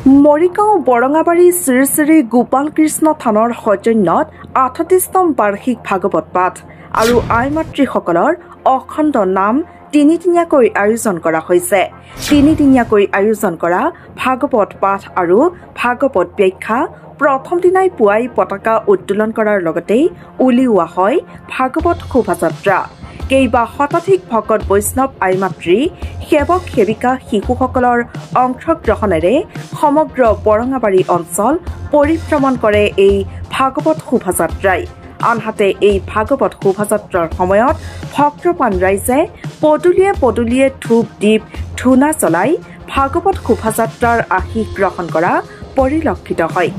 মৰিগাঁও বৰঙাবাৰী শ্ৰী শ্ৰী গোপাল কৃষ্ণ থানৰ সৌজন্যত 38তম বাৰ্ষিক ভাগৱত পাঠ আৰু আই মাতৃসকলৰ অখণ্ড নাম তিনিদিনীয়াকৈ আয়োজন কৰা হৈছে। তিনিদিনীয়াকৈ আয়োজন কৰা ভাগৱত পাঠ আৰু ভাগৱত ব্যাখ্যা প্ৰথম দিনাই পুৱাই পতাকা উত্তোলন কৰাৰ লগতে উলিওৱা হয় ভাগৱত শোভাযাত্ৰা। কেইবা শতাধিক ভকত বৈষ্ণৱ আই মাতৃ সেৱক সেৱিকা শিশুসকলৰ অংশগ্ৰহণেৰে সমগ্ৰ বৰঙাবাৰী অঞ্চল পৰিভ্ৰমণ কৰে এই ভাগৱত শোভাযাত্ৰাই। আনহাতে এই ভাগৱত শোভাযাত্ৰাৰ সময়ত ভক্তপ্ৰাণ ৰাইজে পদূলিয়ে পদূলিয়ে ধূপ দীপ ধূনা জ্বলাই ভাগৱত শোভাযাত্ৰাৰ আশীষ গ্ৰহণ কৰা পৰিলক্ষিত হয়।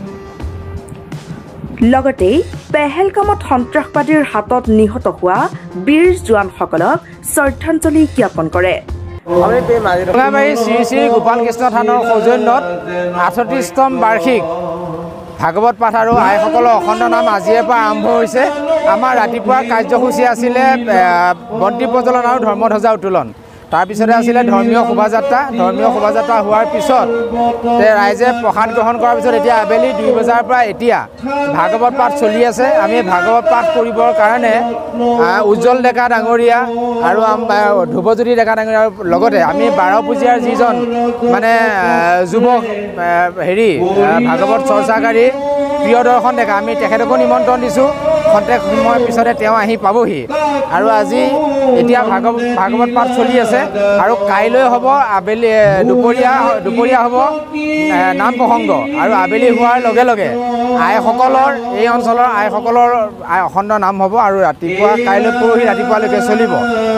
লগতে পেহেলগামত সন্ত্ৰাসবাদীৰ হাতত নিহত হোৱা বীৰ জোৱানসকলক শ্ৰদ্ধাঞ্জলি জ্ঞাপন কৰে। বৰঙাবাৰী শ্ৰী শ্ৰী গোপাল কৃষ্ণ থানৰ সৌজন্যত 38তম বাৰ্ষিক ভাগৱত পাঠ আৰু আইসকলৰ অখণ্ড নাম আজিৰে পৰা আৰম্ভ হৈছে। আমাৰ ৰাতিপুৱা কাৰ্যসূচী আছিলে বন্তি প্ৰজ্বলন আৰু ধৰ্মধ্বজা উত্তোলন। তাৰপিছতে আছিলে ধৰ্মীয় শোভাযাত্ৰা হোৱাৰ পিছত ৰাইজে প্ৰসাদ গ্ৰহণ কৰাৰ পিছত এতিয়া আবেলি 2 বজাৰ পৰা এতিয়া ভাগৱত পাঠ চলি আছে। আমি ভাগৱত পাঠ কৰিবৰ কাৰণে উজ্জ্বল ডেকা ডাঙৰীয়া আৰু ধ্ৰুৱজ্যোতি ডেকা ডাঙৰীয়াৰ লগতে আমি 12 পূজীয়াৰ যিজন মানে যুৱক ভাগৱত চৰ্চাকাৰী প্ৰিয়দৰ্শন ডেকা, আমি তেখেতকো নিমন্ত্ৰণ দিছোঁ। খন্তেক সময়ৰ পিছতে তেওঁ আহি পাবহি আৰু আজি এতিয়া ভাগৱত পাঠ চলি আছে আৰু কাইলৈ হ'ব আবেলি দুপৰীয়া হ'ব নাম প্ৰসংগ আৰু আবেলি হোৱাৰ লগে লগে আইসকলৰ এই অঞ্চলৰ আইসকলৰ অখণ্ড নাম হ'ব আৰু কাইলৈ পৰহি ৰাতিপুৱালৈকে চলিব।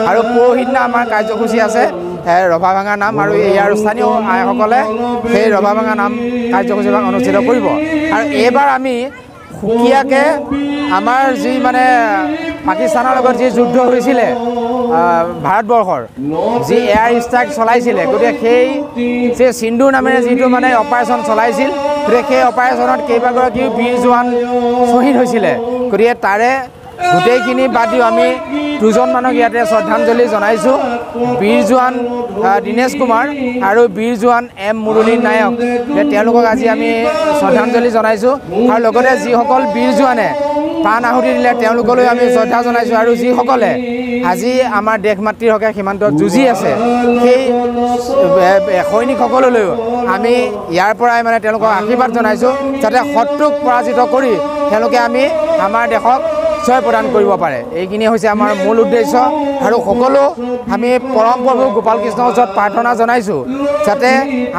আৰু পৰহি দিনা আমাৰ কাৰ্যসূচী আছে ৰভা ভাঙা নাম আৰু ইয়াৰ স্থানীয় আইসকলে সেই ৰভা ভাঙা নাম কাৰ্যসূচীভাগ অনুষ্ঠিত কৰিব। আৰু এইবাৰ আমি সুকীয়াকৈ আমাৰ যি মানে পাকিস্তানৰ লগত যি যুদ্ধ হৈছিলে ভাৰতবৰ্ষৰ যি এয়াৰ ষ্ট্ৰাইক চলাইছিলে, গতিকে সেই সিন্ধুৰ নামেৰে যিটো মানে অপাৰেশ্যন চলাইছিল, গতিকে সেই অপাৰেশ্যনত কেইবাগৰাকীও বীৰ জোৱান শ্বহীদ হৈছিলে। গতিকে তাৰে গোটেইখিনি বাদ দিও আমি 2জন মানুহক ইয়াতে শ্ৰদ্ধাঞ্জলি জনাইছোঁ, বীৰ জোৱান দীনেশ কুমাৰ আৰু বীৰ জোৱান M মুৰলী নায়ক। তেওঁলোকক আজি আমি শ্ৰদ্ধাঞ্জলি জনাইছোঁ আৰু লগতে যিসকল বীৰ জোৱানে প্ৰাণ আহুতি দিলে তেওঁলোকলৈ আমি শ্ৰদ্ধা জনাইছোঁ আৰু যিসকলে আজি আমাৰ দেশ মাতৃৰ হকে সীমান্তত যুঁজি আছে সেই সৈনিকসকললৈও আমি ইয়াৰ পৰাই মানে তেওঁলোকক আশীৰ্বাদ জনাইছোঁ যাতে শত্ৰুক পৰাজিত কৰি তেওঁলোকে আমাৰ দেশক জয় প্ৰদান কৰিব পাৰে। এইখিনি হৈছে আমাৰ মূল উদ্দেশ্য আৰু সকলো আমি পৰম প্ৰভু গোপাল কৃষ্ণৰ ওচৰত প্ৰাৰ্থনা জনাইছোঁ যাতে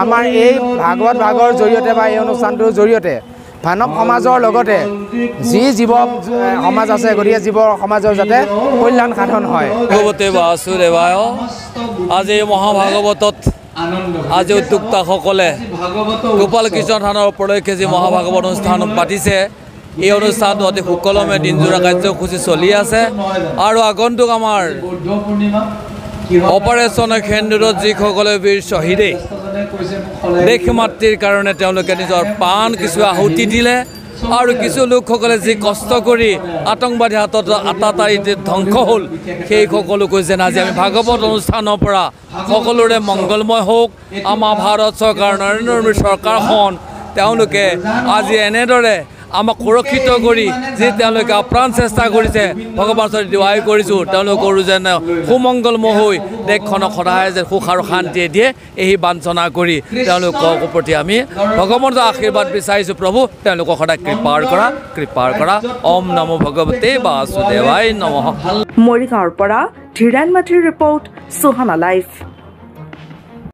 আমাৰ এই ভাগৱত ভাগৰ জৰিয়তে বা এই অনুষ্ঠানটোৰ জৰিয়তে মানৱ সমাজৰ লগতে যি জীৱ সমাজ আছে, গতিকে জীৱ সমাজৰ যাতে কল্যাণ সাধন হয়। ভগৱতে বাসুদেৱায়। আজি মহাভাগৱতত আজি উদ্যোক্তাসকলে গোপাল কৃষ্ণ থানৰ উপলক্ষে যি মহাভাগৱত অনুষ্ঠান পাতিছে, এই অনুষ্ঠানটো অতি সুকলমে দিনজোৰা কাৰ্যসূচী চলি আছে আৰু আগন্তুক আমাৰ অপাৰেশ্যন সেন্দুৰত যিসকলে বীৰ শ্বহীদে দেশ মাতৃৰ কাৰণে তেওঁলোকে নিজৰ প্ৰাণ কিছু আহুতি দিলে আৰু কিছু লোকসকলে যি কষ্ট কৰি আতংকবাদী হাতত আটাতাৰি ধ্বংস হ'ল, সেই সকলোকো যেন আজি আমি ভাগৱত অনুষ্ঠানৰ পৰা সকলোৰে মংগলময় হওক। আমাৰ ভাৰত চৰকাৰ নৰেন্দ্ৰ মোদী চৰকাৰখন তেওঁলোকে আজি এনেদৰে আমাক সুৰক্ষিত কৰি যি তেওঁলোকে আপ্ৰাণ চেষ্টা কৰিছে, ভগৱানৰ ওচৰত দুৱাই কৰিছোঁ তেওঁলোকৰো যেন সুমংগলময় হৈ দেশখনক সদায় যেন সুখ আৰু শান্তিয়ে দিয়ে, এই বাঞ্ছনা কৰি তেওঁলোকৰ প্ৰতি আমি ভগৱানৰ আশীৰ্বাদ বিচাৰিছোঁ। প্ৰভু তেওঁলোকক সদায় কৃপাৰ কৰা। ওম নমো ভগৱতে বাসুদেৱায় নমঃ। মৰিগাঁৱৰ পৰা ধীৰেন মাঝিৰ ৰিপৰ্ট, সুহানা লাইভ।